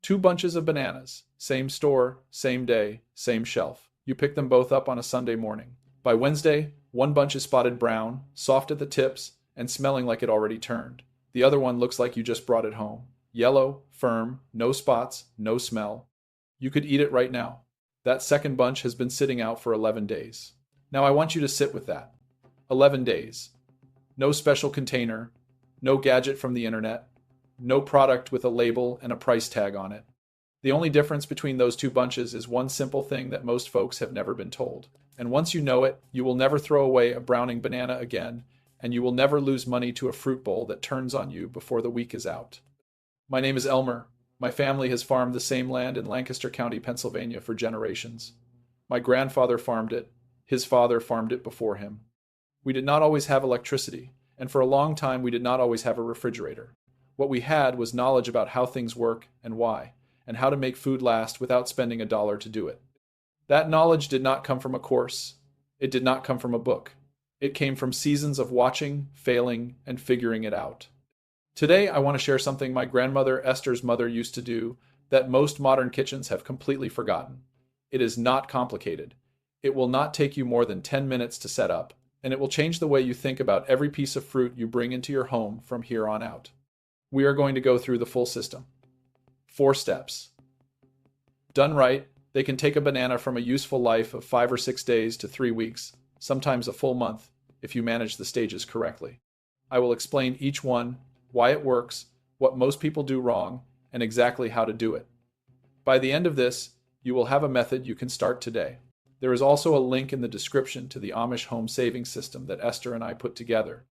Two bunches of bananas, same store, same day, same shelf. You pick them both up on a Sunday morning. By Wednesday, one bunch is spotted brown, soft at the tips, and smelling like it already turned. The other one looks like you just brought it home. Yellow, firm, no spots, no smell. You could eat it right now. That second bunch has been sitting out for 11 days. Now I want you to sit with that. 11 days. No special container, no gadget from the internet, no product with a label and a price tag on it. The only difference between those two bunches is one simple thing that most folks have never been told. And once you know it, you will never throw away a browning banana again, and you will never lose money to a fruit bowl that turns on you before the week is out. My name is Elmer. My family has farmed the same land in Lancaster County, Pennsylvania for generations. My grandfather farmed it. His father farmed it before him. We did not always have electricity, and for a long time we did not always have a refrigerator. What we had was knowledge about how things work and why, and how to make food last without spending $1 to do it. That knowledge did not come from a course. It did not come from a book. It came from seasons of watching, failing, and figuring it out. Today, I want to share something my grandmother Esther's mother used to do that most modern kitchens have completely forgotten. It is not complicated. It will not take you more than 10 minutes to set up, and it will change the way you think about every piece of fruit you bring into your home from here on out. We are going to go through the full system. 4 steps. Done right, they can take a banana from a useful life of 5 or 6 days to 3 weeks, sometimes a full month, if you manage the stages correctly. I will explain each one, why it works, what most people do wrong, and exactly how to do it. By the end of this, you will have a method you can start today. There is also a link in the description to the Amish home savings system that Esther and I put together.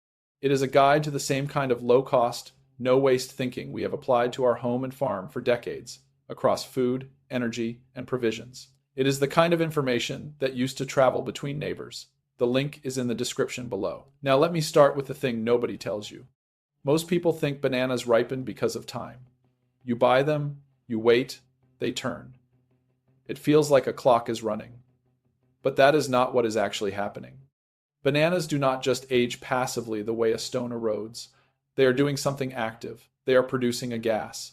It is a guide to the same kind of low-cost, no-waste thinking we have applied to our home and farm for decades, across food, energy, and provisions. It is the kind of information that used to travel between neighbors. The link is in the description below. Now let me start with the thing nobody tells you. Most people think bananas ripen because of time. You buy them, you wait, they turn. It feels like a clock is running. But that is not what is actually happening. Bananas do not just age passively the way a stone erodes. They are doing something active. They are producing a gas.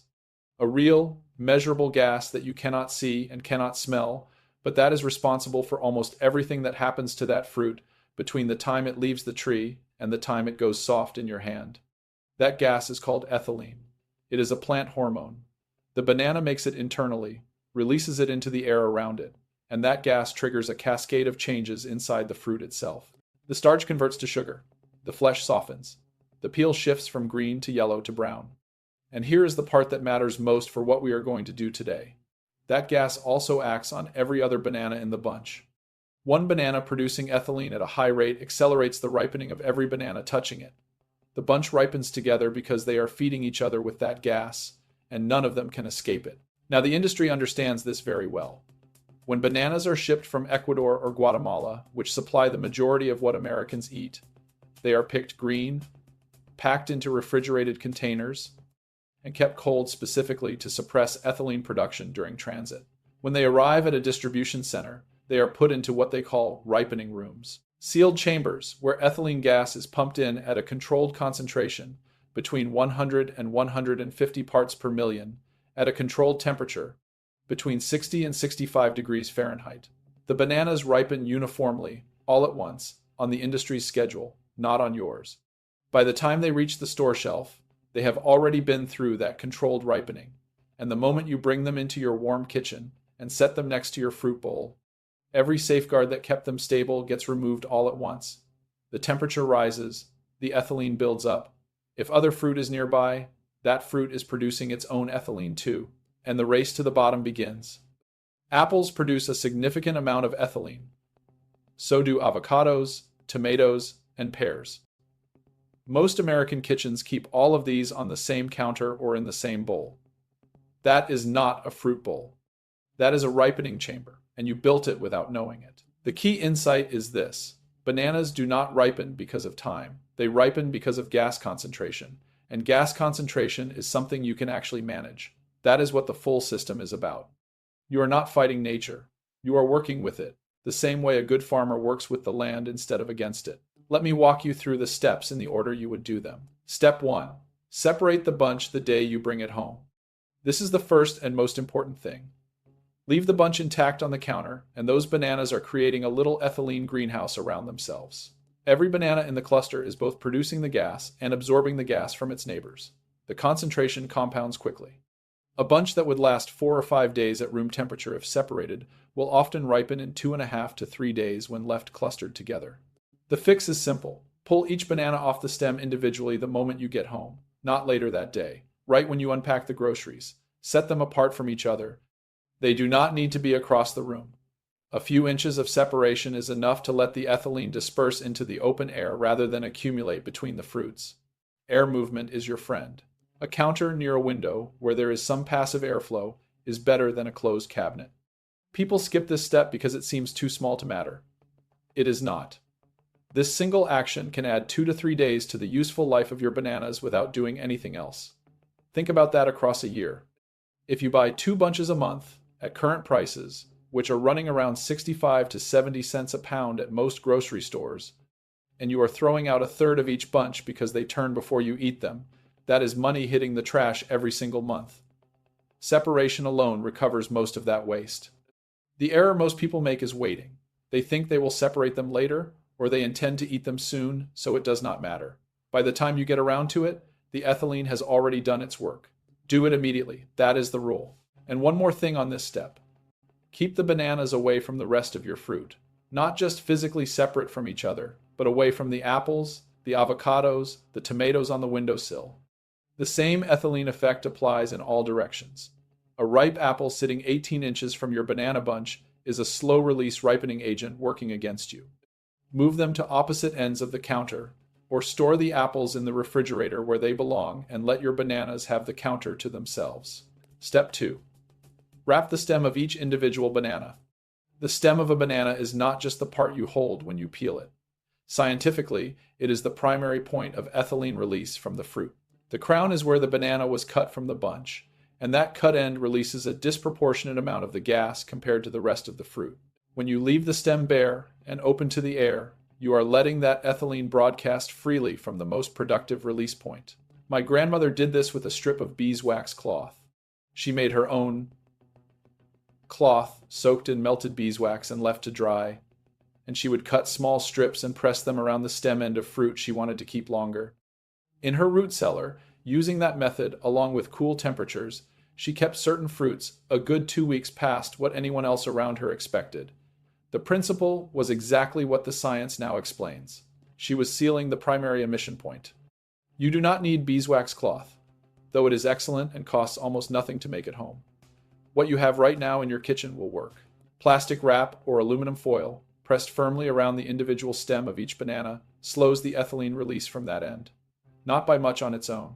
A real, measurable gas that you cannot see and cannot smell, but that is responsible for almost everything that happens to that fruit between the time it leaves the tree and the time it goes soft in your hand. That gas is called ethylene. It is a plant hormone. The banana makes it internally, releases it into the air around it, and that gas triggers a cascade of changes inside the fruit itself. The starch converts to sugar. The flesh softens. The peel shifts from green to yellow to brown. And here is the part that matters most for what we are going to do today. That gas also acts on every other banana in the bunch. One banana producing ethylene at a high rate accelerates the ripening of every banana touching it. The bunch ripens together because they are feeding each other with that gas, and none of them can escape it. Now, the industry understands this very well. When bananas are shipped from Ecuador or Guatemala, which supply the majority of what Americans eat, they are picked green, packed into refrigerated containers, and kept cold specifically to suppress ethylene production during transit. When they arrive at a distribution center, they are put into what they call ripening rooms, sealed chambers where ethylene gas is pumped in at a controlled concentration between 100 and 150 parts per million at a controlled temperature between 60 and 65 degrees Fahrenheit. The bananas ripen uniformly, all at once, on the industry's schedule, not on yours. By the time they reach the store shelf, they have already been through that controlled ripening, and the moment you bring them into your warm kitchen and set them next to your fruit bowl, every safeguard that kept them stable gets removed all at once. The temperature rises, the ethylene builds up. If other fruit is nearby, that fruit is producing its own ethylene too, and the race to the bottom begins. Apples produce a significant amount of ethylene. So do avocados, tomatoes, and pears. Most American kitchens keep all of these on the same counter or in the same bowl. That is not a fruit bowl. That is a ripening chamber, and you built it without knowing it. The key insight is this: bananas do not ripen because of time. They ripen because of gas concentration, and gas concentration is something you can actually manage. That is what the full system is about. You are not fighting nature. You are working with it, the same way a good farmer works with the land instead of against it. Let me walk you through the steps in the order you would do them. Step 1. Separate the bunch the day you bring it home. This is the first and most important thing. Leave the bunch intact on the counter, and those bananas are creating a little ethylene greenhouse around themselves. Every banana in the cluster is both producing the gas and absorbing the gas from its neighbors. The concentration compounds quickly. A bunch that would last 4 or 5 days at room temperature if separated will often ripen in 2.5 to 3 days when left clustered together. The fix is simple. Pull each banana off the stem individually the moment you get home, not later that day, right when you unpack the groceries. Set them apart from each other. They do not need to be across the room. A few inches of separation is enough to let the ethylene disperse into the open air rather than accumulate between the fruits. Air movement is your friend. A counter near a window, where there is some passive airflow, is better than a closed cabinet. People skip this step because it seems too small to matter. It is not. This single action can add 2 to 3 days to the useful life of your bananas without doing anything else. Think about that across a year. If you buy 2 bunches a month, at current prices, which are running around 65 to 70 cents a pound at most grocery stores, and you are throwing out a third of each bunch because they turn before you eat them, that is money hitting the trash every single month. Separation alone recovers most of that waste. The error most people make is waiting. They think they will separate them later, or they intend to eat them soon, so it does not matter. By the time you get around to it, the ethylene has already done its work. Do it immediately. That is the rule. And one more thing on this step. Keep the bananas away from the rest of your fruit. Not just physically separate from each other, but away from the apples, the avocados, the tomatoes on the windowsill. The same ethylene effect applies in all directions. A ripe apple sitting 18 inches from your banana bunch is a slow-release ripening agent working against you. Move them to opposite ends of the counter, or store the apples in the refrigerator where they belong and let your bananas have the counter to themselves. Step 2. Wrap the stem of each individual banana. The stem of a banana is not just the part you hold when you peel it. Scientifically, it is the primary point of ethylene release from the fruit. The crown is where the banana was cut from the bunch, and that cut end releases a disproportionate amount of the gas compared to the rest of the fruit. When you leave the stem bare and open to the air, you are letting that ethylene broadcast freely from the most productive release point. My grandmother did this with a strip of beeswax cloth. She made her own cloth soaked in melted beeswax and left to dry, and she would cut small strips and press them around the stem end of fruit she wanted to keep longer. In her root cellar, using that method along with cool temperatures, she kept certain fruits a good 2 weeks past what anyone else around her expected. The principle was exactly what the science now explains. She was sealing the primary emission point. You do not need beeswax cloth, though it is excellent and costs almost nothing to make at home. What you have right now in your kitchen will work. Plastic wrap or aluminum foil, pressed firmly around the individual stem of each banana, slows the ethylene release from that end. Not by much on its own.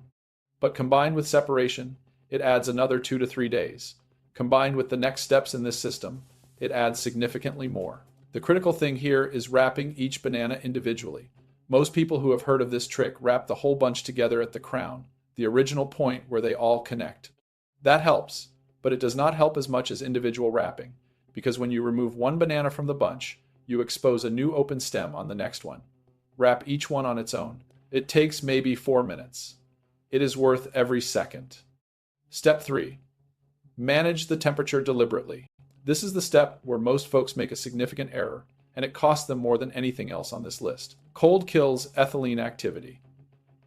But combined with separation, it adds another 2 to 3 days. Combined with the next steps in this system, it adds significantly more. The critical thing here is wrapping each banana individually. Most people who have heard of this trick wrap the whole bunch together at the crown, the original point where they all connect. That helps, but it does not help as much as individual wrapping, because when you remove one banana from the bunch, you expose a new open stem on the next one. Wrap each one on its own. It takes maybe 4 minutes. It is worth every second. Step 3. Manage the temperature deliberately. This is the step where most folks make a significant error, and it costs them more than anything else on this list. Cold kills ethylene activity.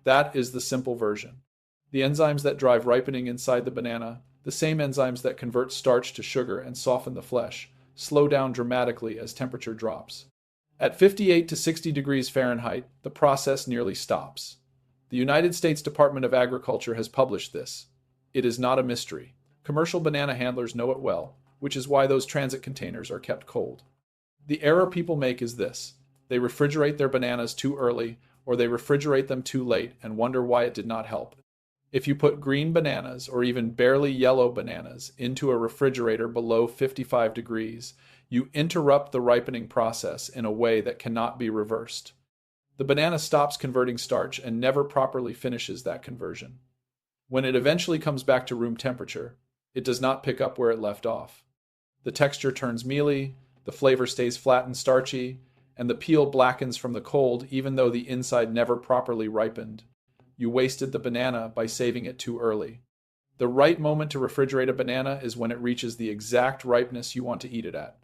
That is the simple version. The enzymes that drive ripening inside the banana, the same enzymes that convert starch to sugar and soften the flesh, slow down dramatically as temperature drops. At 58 to 60 degrees Fahrenheit, the process nearly stops. The United States Department of Agriculture has published this. It is not a mystery. Commercial banana handlers know it well, which is why those transit containers are kept cold. The error people make is this. They refrigerate their bananas too early, or they refrigerate them too late and wonder why it did not help. If you put green bananas, or even barely yellow bananas, into a refrigerator below 55 degrees, you interrupt the ripening process in a way that cannot be reversed. The banana stops converting starch and never properly finishes that conversion. When it eventually comes back to room temperature, it does not pick up where it left off. The texture turns mealy, the flavor stays flat and starchy, and the peel blackens from the cold even though the inside never properly ripened. You wasted the banana by saving it too early. The right moment to refrigerate a banana is when it reaches the exact ripeness you want to eat it at.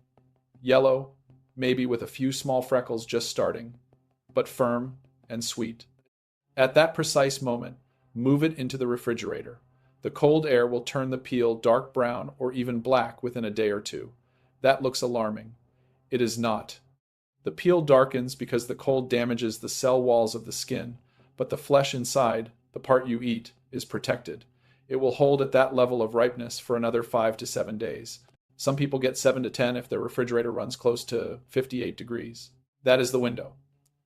Yellow, maybe with a few small freckles just starting, but firm and sweet. At that precise moment, move it into the refrigerator. The cold air will turn the peel dark brown or even black within a day or two. That looks alarming. It is not. The peel darkens because the cold damages the cell walls of the skin, but the flesh inside, the part you eat, is protected. It will hold at that level of ripeness for another 5 to 7 days. Some people get 7 to 10 if their refrigerator runs close to 58 degrees. That is the window.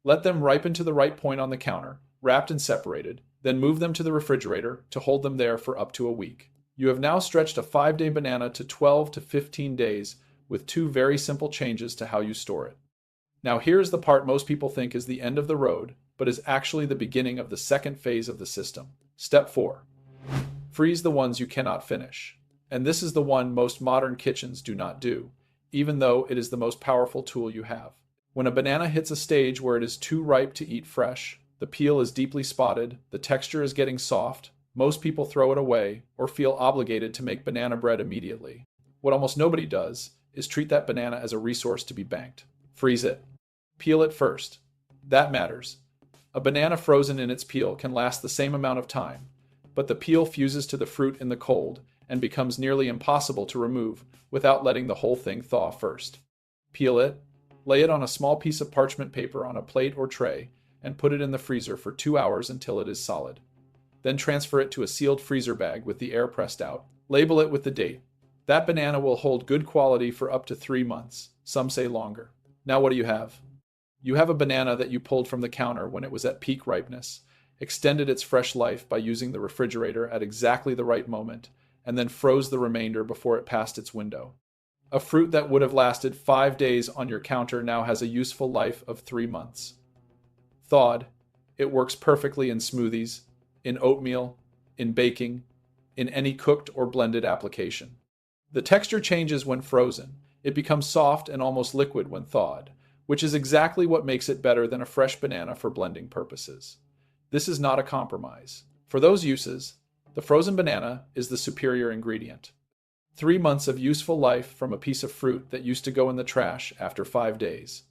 Let them ripen to the right point on the counter, wrapped and separated, then move them to the refrigerator to hold them there for up to a week. You have now stretched a 5-day banana to 12 to 15 days with 2 very simple changes to how you store it. Now here's the part most people think is the end of the road, but is actually the beginning of the second phase of the system. Step 4. Freeze the ones you cannot finish. And this is the one most modern kitchens do not do, even though it is the most powerful tool you have. When a banana hits a stage where it is too ripe to eat fresh, the peel is deeply spotted, the texture is getting soft, most people throw it away or feel obligated to make banana bread immediately. What almost nobody does is treat that banana as a resource to be banked. Freeze it. Peel it first. That matters. A banana frozen in its peel can last the same amount of time, but the peel fuses to the fruit in the cold and becomes nearly impossible to remove without letting the whole thing thaw first. Peel it, lay it on a small piece of parchment paper on a plate or tray, and put it in the freezer for 2 hours until it is solid. Then transfer it to a sealed freezer bag with the air pressed out. Label it with the date. That banana will hold good quality for up to 3 months, some say longer. Now what do you have? You have a banana that you pulled from the counter when it was at peak ripeness, extended its fresh life by using the refrigerator at exactly the right moment, and then froze the remainder before it passed its window. A fruit that would have lasted 5 days on your counter now has a useful life of 3 months. Thawed, it works perfectly in smoothies, in oatmeal, in baking, in any cooked or blended application. The texture changes when frozen. It becomes soft and almost liquid when thawed, which is exactly what makes it better than a fresh banana for blending purposes. This is not a compromise. For those uses, the frozen banana is the superior ingredient. 3 months of useful life from a piece of fruit that used to go in the trash after 5 days.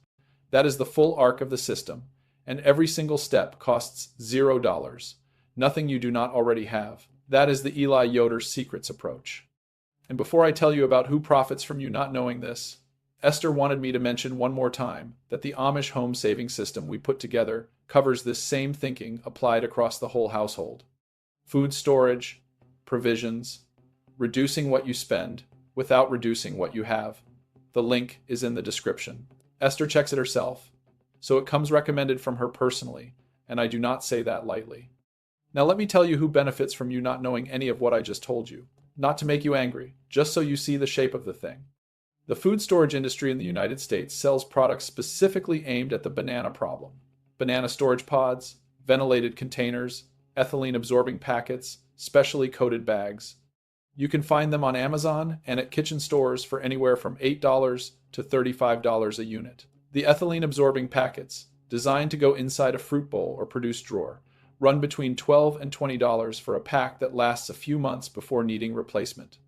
That is the full arc of the system, and every single step costs $0. Nothing you do not already have. That is the Eli Yoder's secrets approach. And before I tell you about who profits from you not knowing this, Esther wanted me to mention one more time that the Amish home saving system we put together covers this same thinking applied across the whole household. Food storage, provisions, reducing what you spend without reducing what you have. The link is in the description. Esther checks it herself, so it comes recommended from her personally, and I do not say that lightly. Now let me tell you who benefits from you not knowing any of what I just told you. Not to make you angry, just so you see the shape of the thing. The food storage industry in the United States sells products specifically aimed at the banana problem. Banana storage pods, ventilated containers, ethylene-absorbing packets, specially coated bags. You can find them on Amazon and at kitchen stores for anywhere from $8 to $35 a unit. The ethylene-absorbing packets, designed to go inside a fruit bowl or produce drawer, run between $12 and $20 for a pack that lasts a few months before needing replacement.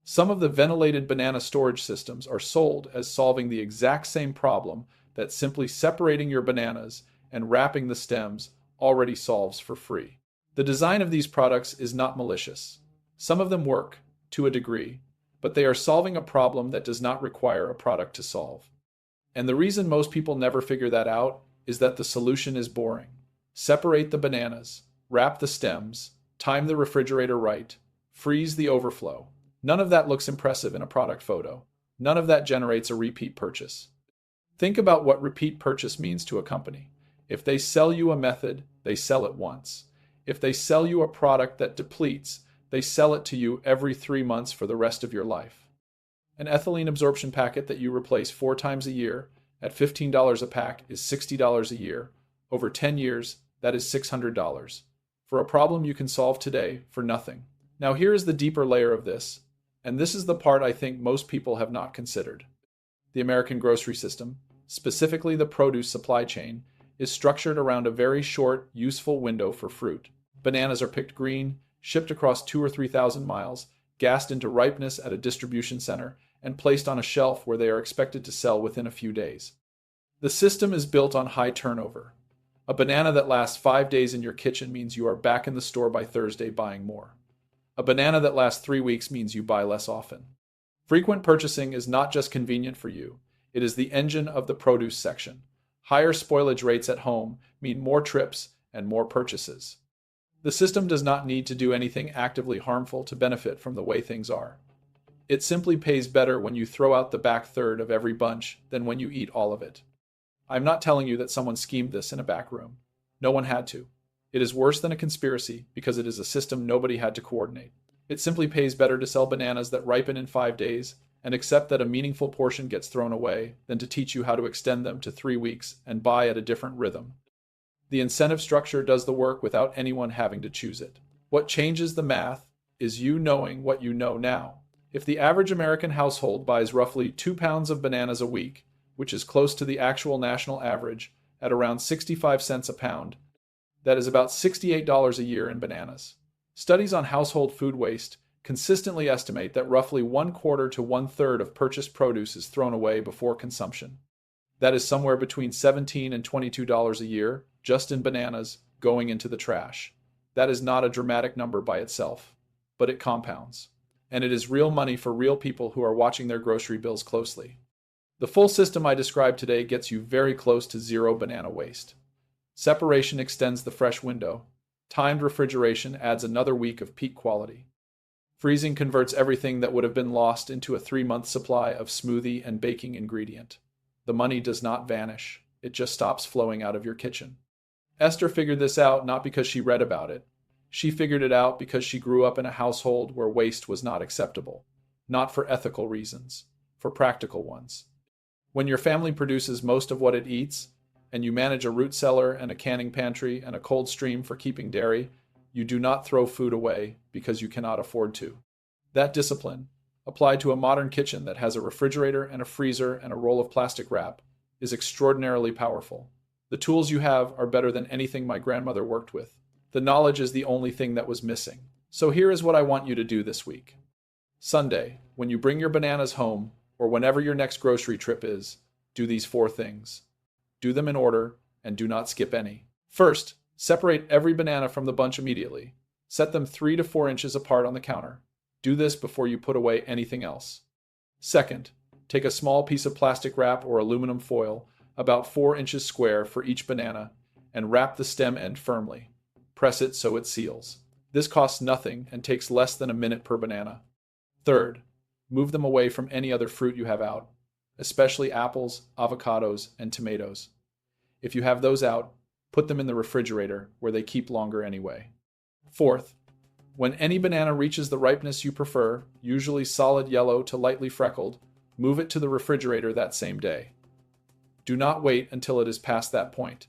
Some of the ventilated banana storage systems are sold as solving the exact same problem that simply separating your bananas and wrapping the stems already solves for free. The design of these products is not malicious. Some of them work, to a degree, but they are solving a problem that does not require a product to solve. And the reason most people never figure that out is that the solution is boring. Separate the bananas, wrap the stems, time the refrigerator right, freeze the overflow. None of that looks impressive in a product photo. None of that generates a repeat purchase. Think about what repeat purchase means to a company. If they sell you a method, they sell it once. If they sell you a product that depletes, they sell it to you every 3 months for the rest of your life. An ethylene absorption packet that you replace 4 times a year at $15 a pack is $60 a year. Over 10 years, that is $600. For a problem you can solve today for nothing. Now here is the deeper layer of this, and this is the part I think most people have not considered. The American grocery system, specifically the produce supply chain, is structured around a very short, useful window for fruit. Bananas are picked green, shipped across 2 or 3,000 miles, gassed into ripeness at a distribution center, and placed on a shelf where they are expected to sell within a few days. The system is built on high turnover. A banana that lasts 5 days in your kitchen means you are back in the store by Thursday buying more. A banana that lasts 3 weeks means you buy less often. Frequent purchasing is not just convenient for you, it is the engine of the produce section. Higher spoilage rates at home mean more trips and more purchases. The system does not need to do anything actively harmful to benefit from the way things are. It simply pays better when you throw out the back third of every bunch than when you eat all of it. I'm not telling you that someone schemed this in a back room. No one had to. It is worse than a conspiracy because it is a system nobody had to coordinate. It simply pays better to sell bananas that ripen in 5 days and accept that a meaningful portion gets thrown away than to teach you how to extend them to 3 weeks and buy at a different rhythm. The incentive structure does the work without anyone having to choose it. What changes the math is you knowing what you know now. If the average American household buys roughly 2 pounds of bananas a week, which is close to the actual national average at around 65 cents a pound, that is about $68 a year in bananas. Studies on household food waste consistently estimate that roughly 1/4 to 1/3 of purchased produce is thrown away before consumption. That is somewhere between $17 and $22 a year just in bananas going into the trash. That is not a dramatic number by itself, but it compounds. And it is real money for real people who are watching their grocery bills closely. The full system I described today gets you very close to zero banana waste. Separation extends the fresh window. Timed refrigeration adds another week of peak quality. Freezing converts everything that would have been lost into a 3-month supply of smoothie and baking ingredient. The money does not vanish. It just stops flowing out of your kitchen. Esther figured this out not because she read about it. She figured it out because she grew up in a household where waste was not acceptable. Not for ethical reasons, for practical ones. When your family produces most of what it eats, and you manage a root cellar and a canning pantry and a cold stream for keeping dairy, you do not throw food away because you cannot afford to. That discipline, applied to a modern kitchen that has a refrigerator and a freezer and a roll of plastic wrap, is extraordinarily powerful. The tools you have are better than anything my grandmother worked with. The knowledge is the only thing that was missing. So here is what I want you to do this week. Sunday, when you bring your bananas home, or whenever your next grocery trip is, do these 4 things. Do them in order, and do not skip any. First, separate every banana from the bunch immediately. Set them 3 to 4 inches apart on the counter. Do this before you put away anything else. Second, take a small piece of plastic wrap or aluminum foil, about 4 inches square for each banana, and wrap the stem end firmly. Press it so it seals. This costs nothing and takes less than a minute per banana. Third, move them away from any other fruit you have out, especially apples, avocados, and tomatoes. If you have those out, put them in the refrigerator where they keep longer anyway. Fourth, when any banana reaches the ripeness you prefer, usually solid yellow to lightly freckled, move it to the refrigerator that same day. Do not wait until it is past that point.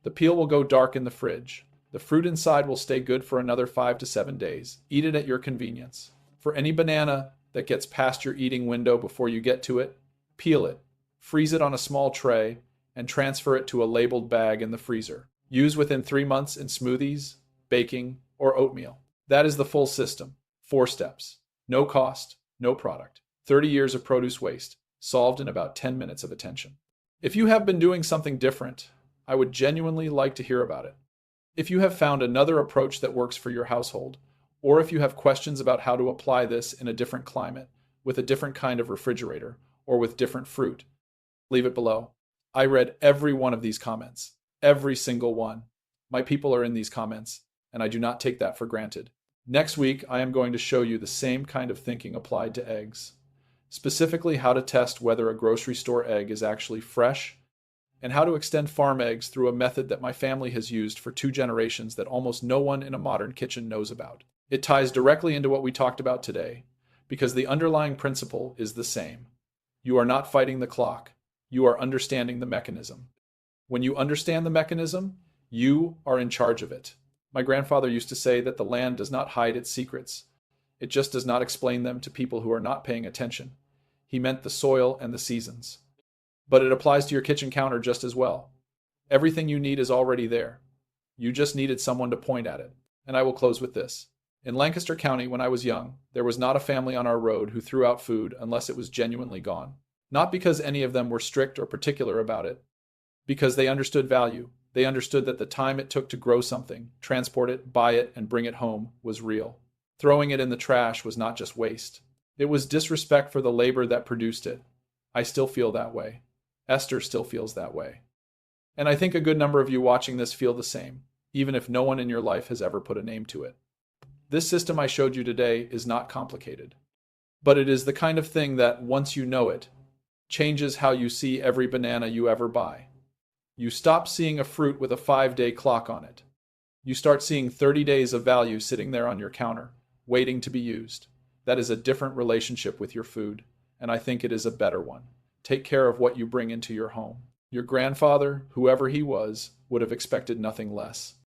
The peel will go dark in the fridge. The fruit inside will stay good for another 5 to 7 days. Eat it at your convenience. For any banana that gets past your eating window before you get to it, peel it, freeze it on a small tray, and transfer it to a labeled bag in the freezer. Use within 3 months in smoothies, baking, or oatmeal. That is the full system. 4 steps. No cost, no product. 30 years of produce waste, solved in about 10 minutes of attention. If you have been doing something different, I would genuinely like to hear about it. If you have found another approach that works for your household, or if you have questions about how to apply this in a different climate, with a different kind of refrigerator, or with different fruit, leave it below. I read every one of these comments. Every single one. My people are in these comments, and I do not take that for granted. Next week, I am going to show you the same kind of thinking applied to eggs. Specifically, how to test whether a grocery store egg is actually fresh, and how to extend farm eggs through a method that my family has used for 2 generations that almost no one in a modern kitchen knows about. It ties directly into what we talked about today, because the underlying principle is the same. You are not fighting the clock. You are understanding the mechanism. When you understand the mechanism, you are in charge of it. My grandfather used to say that the land does not hide its secrets. It just does not explain them to people who are not paying attention. He meant the soil and the seasons. But it applies to your kitchen counter just as well. Everything you need is already there. You just needed someone to point at it. And I will close with this. In Lancaster County, when I was young, there was not a family on our road who threw out food unless it was genuinely gone. Not because any of them were strict or particular about it, because they understood value. They understood that the time it took to grow something, transport it, buy it, and bring it home was real. Throwing it in the trash was not just waste. It was disrespect for the labor that produced it. I still feel that way. Esther still feels that way. And I think a good number of you watching this feel the same, even if no one in your life has ever put a name to it. This system I showed you today is not complicated, but it is the kind of thing that, once you know it, changes how you see every banana you ever buy. You stop seeing a fruit with a 5-day clock on it. You start seeing 30 days of value sitting there on your counter, waiting to be used. That is a different relationship with your food, and I think it is a better one. Take care of what you bring into your home. Your grandfather, whoever he was, would have expected nothing less.